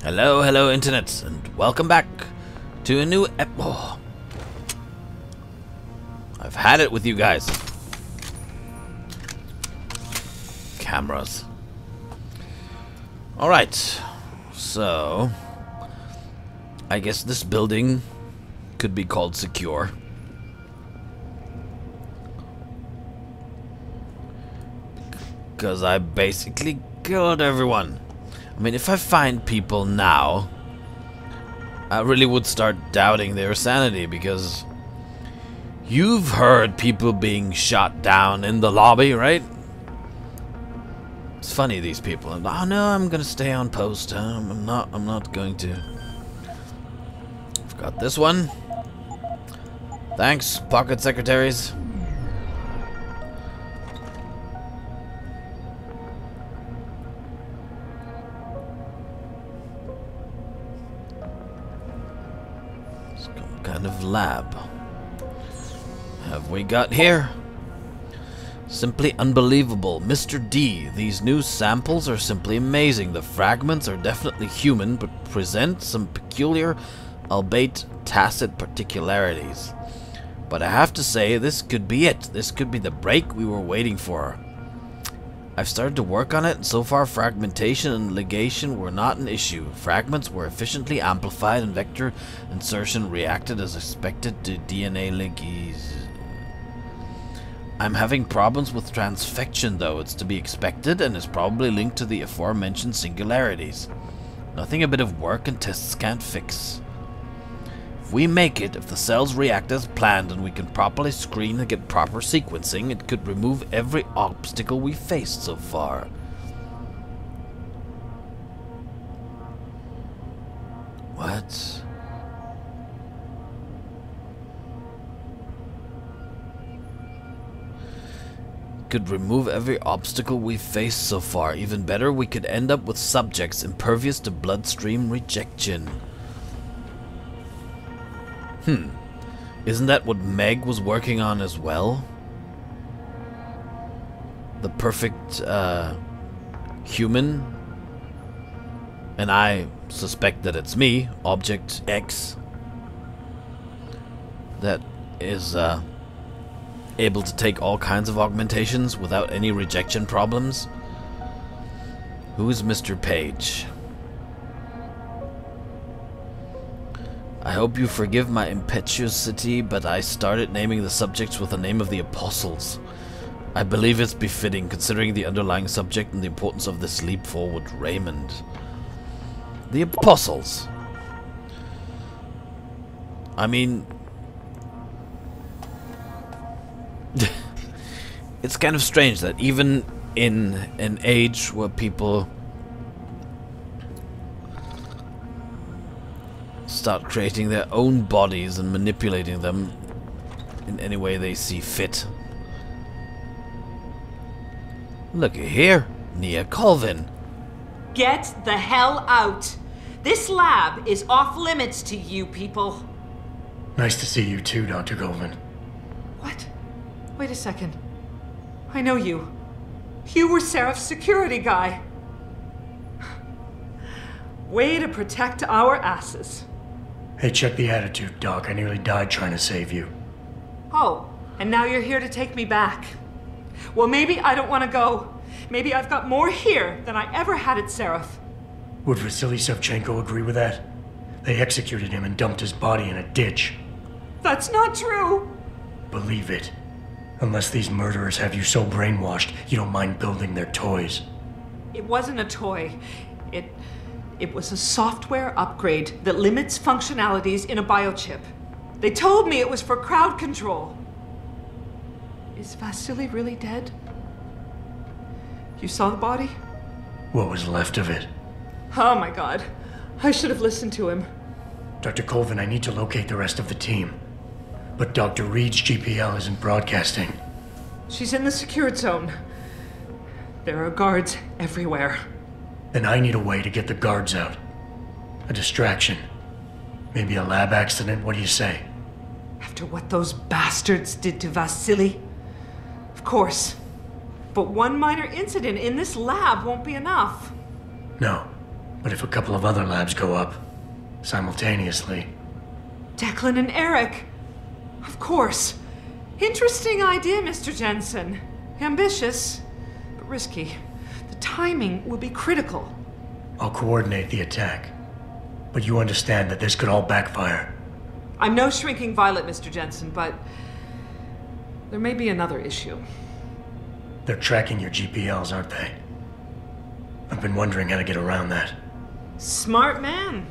Hello, hello, Internet, and welcome back to a new oh, I've had it with you guys. Cameras. Alright, so I guess this building could be called secure. Because I basically killed everyone. I mean, if I find people now, I really would start doubting their sanity, because you've heard people being shot down in the lobby, right? It's funny, these people. Oh no, I'm gonna stay on post. I'm not going to. I've got this one. Thanks, pocket secretaries. Some kind of lab. Have we got here? Simply unbelievable. Mr. D, these new samples are simply amazing. The fragments are definitely human, but present some peculiar, albeit tacit particularities. But I have to say, this could be it. This could be the break we were waiting for. I've started to work on it, and so far fragmentation and ligation were not an issue. Fragments were efficiently amplified, and vector insertion reacted as expected to DNA ligase. I'm having problems with transfection, though. It's to be expected and is probably linked to the aforementioned singularities. Nothing a bit of work and tests can't fix. If we make it, if the cells react as planned and we can properly screen and get proper sequencing, it could remove every obstacle we faced so far. What? Could remove every obstacle we've faced so far. Even better, we could end up with subjects impervious to bloodstream rejection. Isn't that what Meg was working on as well? The perfect human? And I suspect that it's me, Object X, that is able to take all kinds of augmentations without any rejection problems. Who's Mr. Page? I hope you forgive my impetuosity, but I started naming the subjects with the name of the apostles. I believe it's befitting, considering the underlying subject and the importance of this leap forward, Raymond. The apostles. I mean, it's kind of strange that even in an age where people start creating their own bodies and manipulating them in any way they see fit. Look here, Nia Colvin. Get the hell out! This lab is off limits to you people. Nice to see you too, Dr. Colvin. What? Wait a second. I know you. You were Seraph's security guy. Way to protect our asses. Hey, check the attitude, Doc. I nearly died trying to save you. Oh, and now you're here to take me back. Well, maybe I don't want to go. Maybe I've got more here than I ever had at Seraph. Would Vasily Savchenko agree with that? They executed him and dumped his body in a ditch. That's not true. Believe it. Unless these murderers have you so brainwashed, you don't mind building their toys. It wasn't a toy. It was a software upgrade that limits functionalities in a biochip. They told me it was for crowd control. Is Vasily really dead? You saw the body? What was left of it? Oh my god. I should have listened to him. Dr. Colvin, I need to locate the rest of the team. But Dr. Reed's GPL isn't broadcasting. She's in the secured zone. There are guards everywhere. Then I need a way to get the guards out. A distraction. Maybe a lab accident, what do you say? After what those bastards did to Vasily? Of course. But one minor incident in this lab won't be enough. No. But if a couple of other labs go up simultaneously... Declan and Eric. Of course. Interesting idea, Mr. Jensen. Ambitious, but risky. The timing will be critical. I'll coordinate the attack. But you understand that this could all backfire. I'm no shrinking violet, Mr. Jensen, but there may be another issue. They're tracking your GPLs, aren't they? I've been wondering how to get around that. Smart man.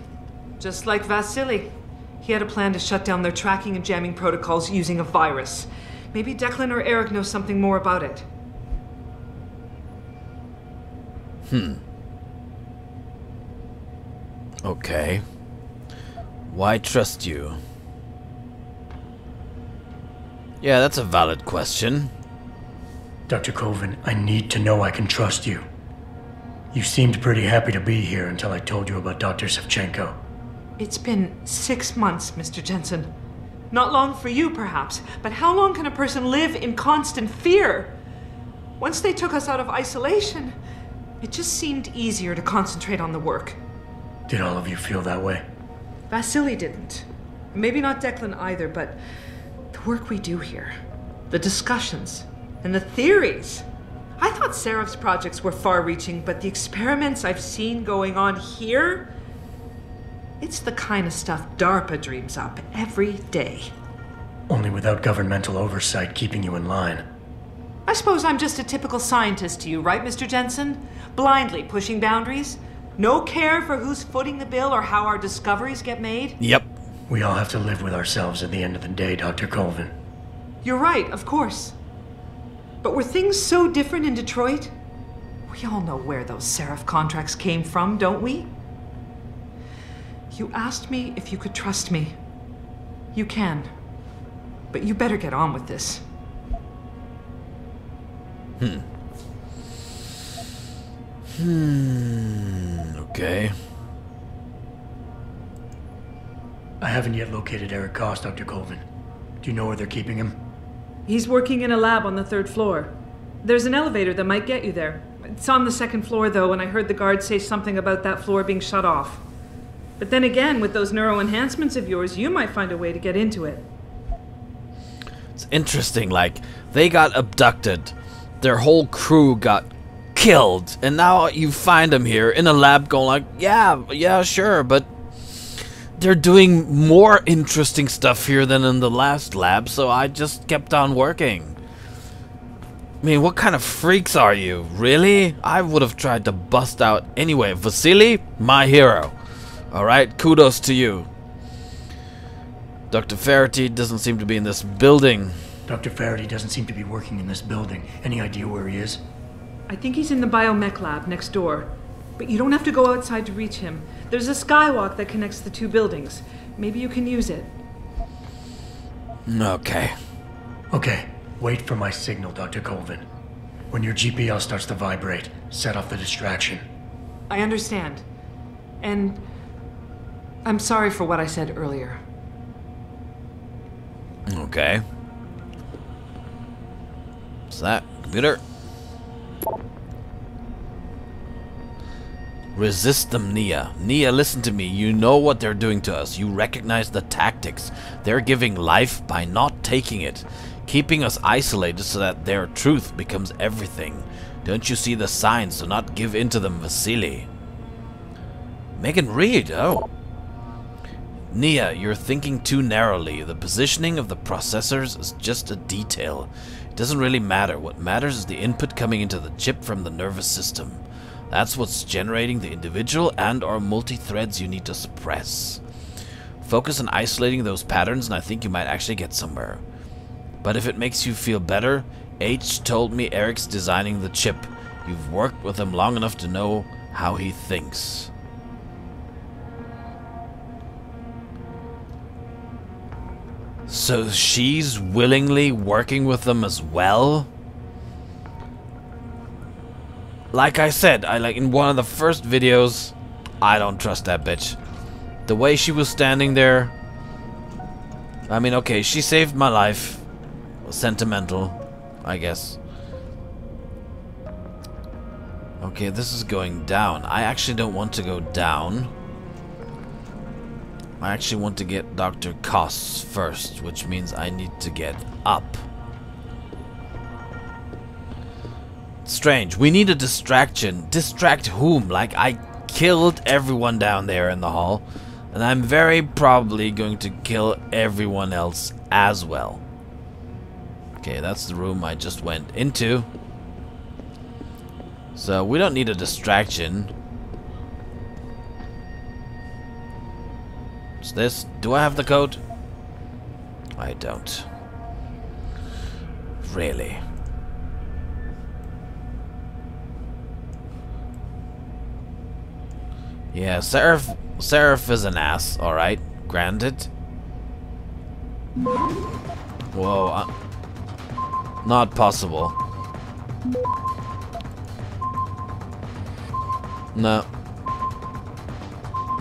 Just like Vasily. He had a plan to shut down their tracking and jamming protocols using a virus. Maybe Declan or Eric know something more about it. Okay. Why trust you? Yeah, that's a valid question. Dr. Colvin, I need to know I can trust you. You seemed pretty happy to be here until I told you about Dr. Savchenko. It's been 6 months, Mr. Jensen. Not long for you, perhaps, but how long can a person live in constant fear? Once they took us out of isolation, it just seemed easier to concentrate on the work. Did all of you feel that way? Vasily didn't. Maybe not Declan either, but the work we do here, the discussions, and the theories. I thought Serap's projects were far-reaching, but the experiments I've seen going on here, it's the kind of stuff DARPA dreams up every day. Only without governmental oversight keeping you in line. I suppose I'm just a typical scientist to you, right, Mr. Jensen? Blindly pushing boundaries? No care for who's footing the bill or how our discoveries get made? Yep. We all have to live with ourselves at the end of the day, Dr. Colvin. You're right, of course. But were things so different in Detroit? We all know where those Seraph contracts came from, don't we? You asked me if you could trust me. You can. But you better get on with this. Okay. I haven't yet located Eric Koss, Dr. Colvin. Do you know where they're keeping him? He's working in a lab on the 3rd floor. There's an elevator that might get you there. It's on the 2nd floor, though, and I heard the guard say something about that floor being shut off. But then again, with those neuro enhancements of yours, you might find a way to get into it. It's interesting, like, they got abducted. Their whole crew got killed. And now you find them here in a lab going like, yeah, sure, but they're doing more interesting stuff here than in the last lab, so I just kept on working. I mean, what kind of freaks are you? Really? I would have tried to bust out anyway. Vasily, my hero. Alright, kudos to you. Dr. Faraday doesn't seem to be in this building. Dr. Faraday doesn't seem to be working in this building. Any idea where he is? I think he's in the biomech lab next door. But you don't have to go outside to reach him. There's a skywalk that connects the 2 buildings. Maybe you can use it. Okay. Okay, wait for my signal, Dr. Colvin. When your GPL starts to vibrate, set off the distraction. I understand. And I'm sorry for what I said earlier. Okay. What's that? Computer? Resist them, Nia. Nia, listen to me. You know what they're doing to us. You recognize the tactics. They're giving life by not taking it. Keeping us isolated so that their truth becomes everything. Don't you see the signs? Do not give in to them, Vasily. Megan Reed, oh. Nia, you're thinking too narrowly. The positioning of the processors is just a detail. It doesn't really matter. What matters is the input coming into the chip from the nervous system. That's what's generating the individual and or multi-threads you need to suppress. Focus on isolating those patterns and I think you might actually get somewhere. But if it makes you feel better, H told me Eric's designing the chip. You've worked with him long enough to know how he thinks. So she's willingly working with them as well? Like I said, like in one of the first videos, I don't trust that bitch. The way she was standing there, I mean, okay, she saved my life. Sentimental, I guess. Okay, this is going down. I actually don't want to go down. I actually want to get Dr. Koss first, which means I need to get up. Strange. We need a distraction. Distract whom? Like, I killed everyone down there in the hall, and I'm very probably going to kill everyone else as well. Okay, that's the room I just went into. So, we don't need a distraction. What's this? Do I have the code? I don't. Really? Yeah, Seraph is an ass, alright. Granted. Whoa, not possible. No.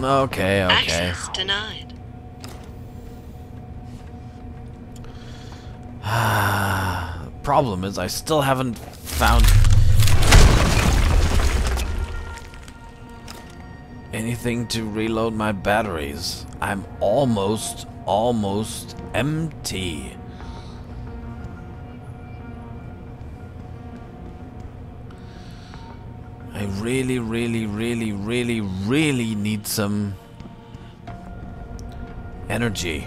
Okay. Access denied. Problem is, I still haven't found anything to reload my batteries. I'm almost empty. I really need some energy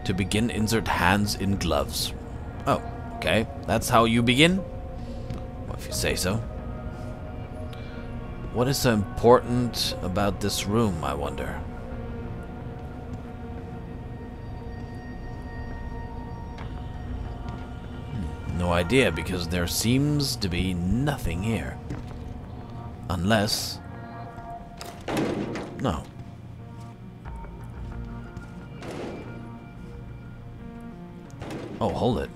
to begin. Insert hands in gloves. Oh, okay. That's how you begin? Well, if you say so. What is so important about this room, I wonder? No idea, because there seems to be nothing here. Unless... No. Oh, hold it.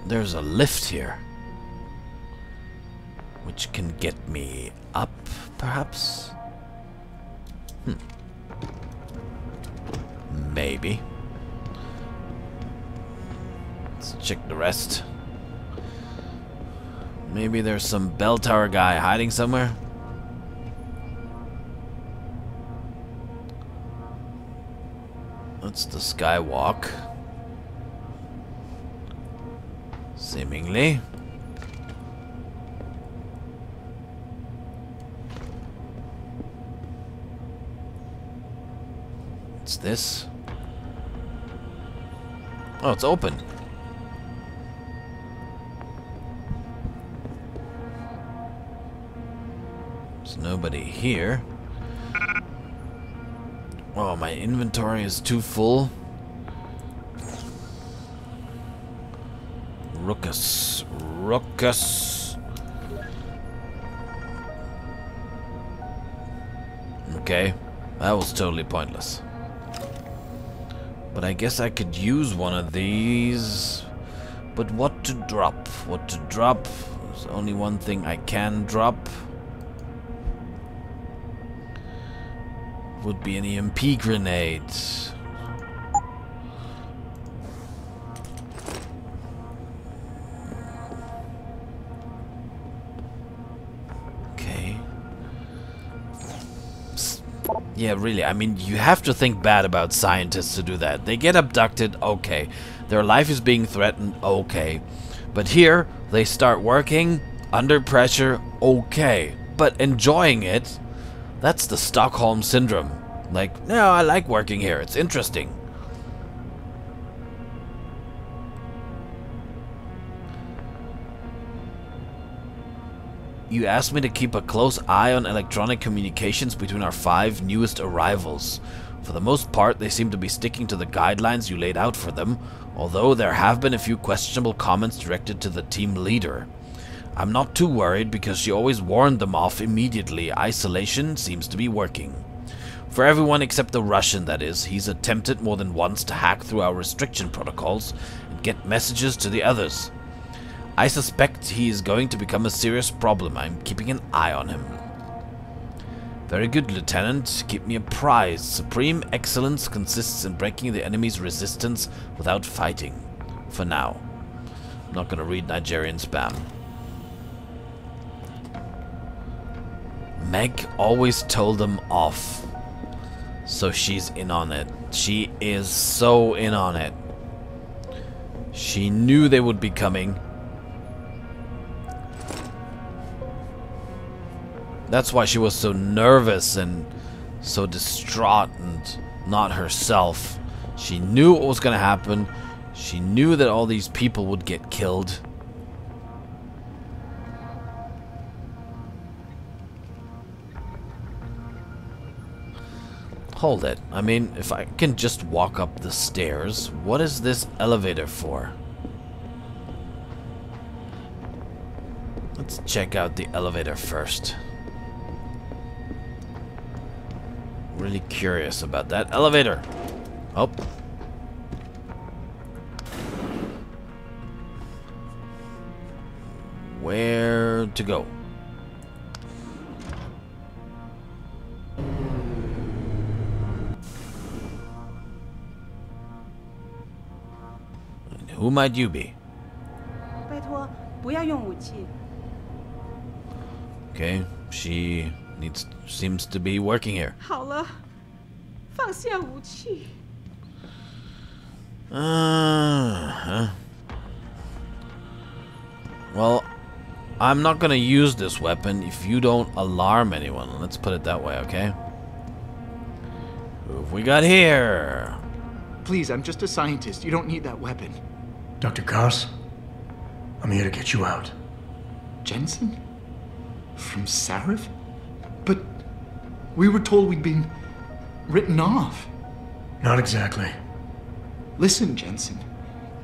There's a lift here. Which can get me up, perhaps? Maybe. Let's check the rest. Maybe there's some bell tower guy hiding somewhere. That's the skywalk. Seemingly. What's this? Oh, it's open. There's nobody here. Oh, my inventory is too full. Ruckus. Okay, that was totally pointless. But I guess I could use one of these. But what to drop? What to drop? There's only one thing I can drop. Would be an EMP grenade. Okay. Psst. Yeah, really, I mean, you have to think bad about scientists to do that. They get abducted, okay. Their life is being threatened, okay. But here, they start working under pressure, okay. But enjoying it, that's the Stockholm Syndrome. Like, no, I like working here, it's interesting. You asked me to keep a close eye on electronic communications between our 5 newest arrivals. For the most part, they seem to be sticking to the guidelines you laid out for them, although there have been a few questionable comments directed to the team leader. I'm not too worried because she always warned them off immediately. Isolation seems to be working. For everyone except the Russian, that is, he's attempted more than once to hack through our restriction protocols and get messages to the others. I suspect he is going to become a serious problem. I'm keeping an eye on him. Very good, Lieutenant. Keep me apprised. Supreme excellence consists in breaking the enemy's resistance without fighting. For now. I'm not gonna read Nigerian spam. Meg always told them off. So she's in on it. She is so in on it. She knew they would be coming. That's why she was so nervous and so distraught and not herself. She knew what was going to happen. She knew that all these people would get killed. Hold it. I mean, if I can just walk up the stairs, what is this elevator for? Let's check out the elevator first. Really curious about that elevator. Oh. Where to go? And who might you be? 拜托，不要用武器。 Okay, she seems to be working here. 好了，放下武器。Well, I'm not gonna use this weapon if you don't alarm anyone. Let's put it that way, okay? Who have we got here? Please, I'm just a scientist. You don't need that weapon. Dr. Koss, I'm here to get you out. Jensen? From Sarif? But we were told we'd been written off. Not exactly. Listen, Jensen.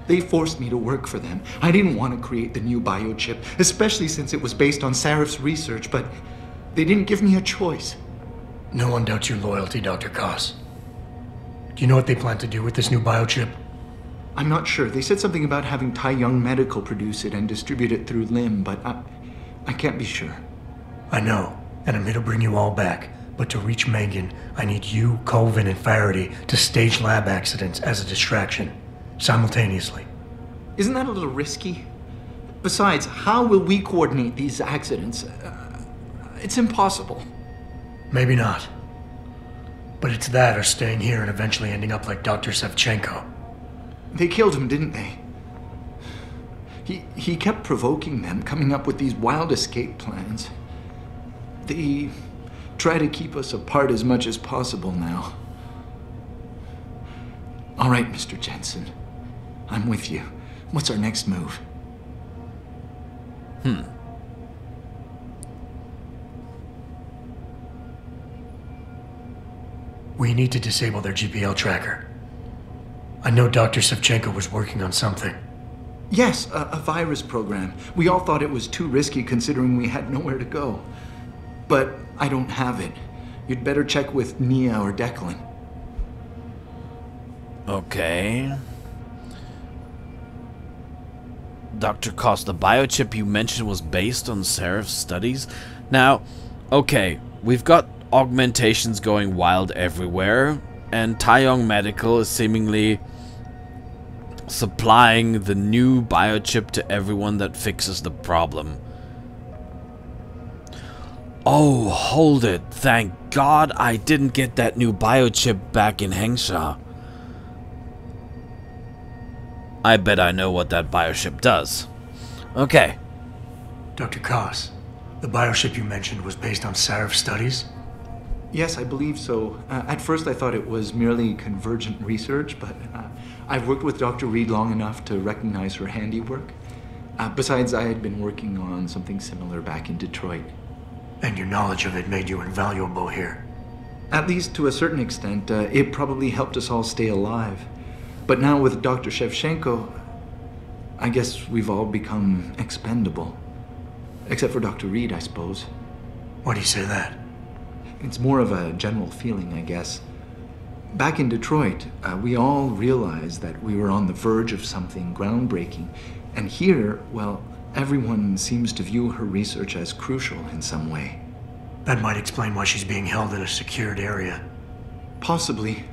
They forced me to work for them. I didn't want to create the new biochip, especially since it was based on Sarif's research, but they didn't give me a choice. No one doubts your loyalty, Dr. Koss. Do you know what they plan to do with this new biochip? I'm not sure. They said something about having Tai Young Medical produce it and distribute it through Lim, but I can't be sure. I know, and I'm here to bring you all back. But to reach Megan, I need you, Colvin, and Faraday to stage lab accidents as a distraction, simultaneously. Isn't that a little risky? Besides, how will we coordinate these accidents? It's impossible. Maybe not. But it's that or staying here and eventually ending up like Dr. Sevchenko. They killed him, didn't they? He kept provoking them, coming up with these wild escape plans. They try to keep us apart as much as possible now. All right, Mr. Jensen. I'm with you. What's our next move? We need to disable their GPL tracker. I know Dr. Sevchenko was working on something. Yes, a virus program. We all thought it was too risky considering we had nowhere to go. But I don't have it. You'd better check with Nia or Declan. Okay. Dr. Koss, the biochip you mentioned was based on Sarif's studies. Now, okay, we've got augmentations going wild everywhere, and Taeyong Medical is seemingly supplying the new biochip to everyone that fixes the problem. Oh, hold it. Thank God I didn't get that new biochip back in Hengsha. I bet I know what that biochip does. Okay. Dr. Koss, the biochip you mentioned was based on Sarif's studies? Yes, I believe so. At first I thought it was merely convergent research, but I've worked with Dr. Reed long enough to recognize her handiwork. Besides, I had been working on something similar back in Detroit. And your knowledge of it made you invaluable here. At least to a certain extent, it probably helped us all stay alive. But now with Dr. Shevchenko, I guess we've all become expendable. Except for Dr. Reed, I suppose. Why do you say that? It's more of a general feeling, I guess. Back in Detroit, we all realized that we were on the verge of something groundbreaking. And here, well, everyone seems to view her research as crucial in some way. That might explain why she's being held in a secured area. Possibly.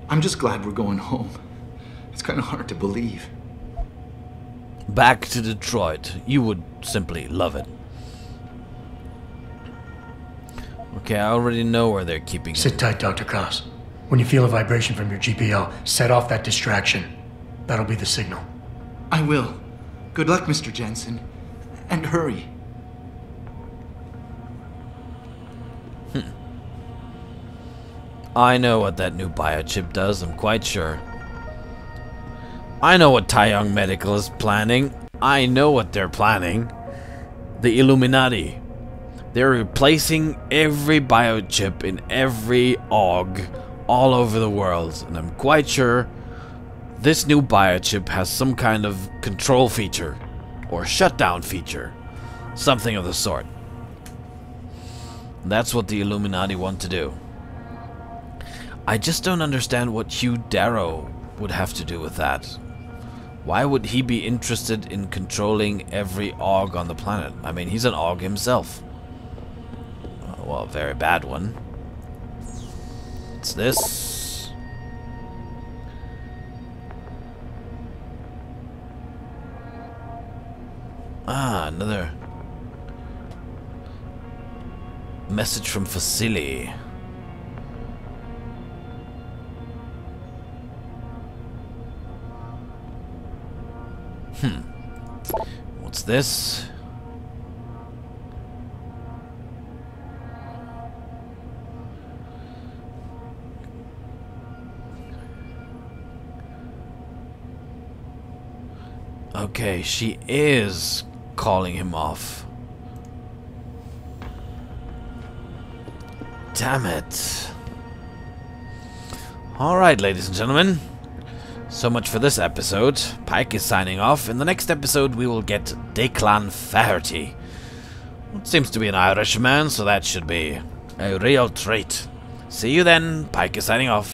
I'm just glad we're going home. It's kind of hard to believe. Back to Detroit. You would simply love it. Okay, I already know where they're keeping Sit tight, Dr. Koss. When you feel a vibration from your GPL, set off that distraction. That'll be the signal. I will. Good luck, Mr. Jensen. And hurry. I know what that new biochip does, I'm quite sure. I know what Taeyong Medical is planning. I know what they're planning. The Illuminati. They're replacing every biochip in every AUG all over the world, and I'm quite sure this new biochip has some kind of control feature or shutdown feature, something of the sort. That's what the Illuminati want to do. I just don't understand what Hugh Darrow would have to do with that. Why would he be interested in controlling every AUG on the planet? I mean, he's an AUG himself. Well, a very bad one. What's this? Ah, another message from Vasily. What's this? Okay, she is calling him off. Damn it. Alright, ladies and gentlemen. So much for this episode. Pike is signing off. In the next episode, we will get Declan Faherty. It seems to be an Irishman, so that should be a real treat. See you then. Pike is signing off.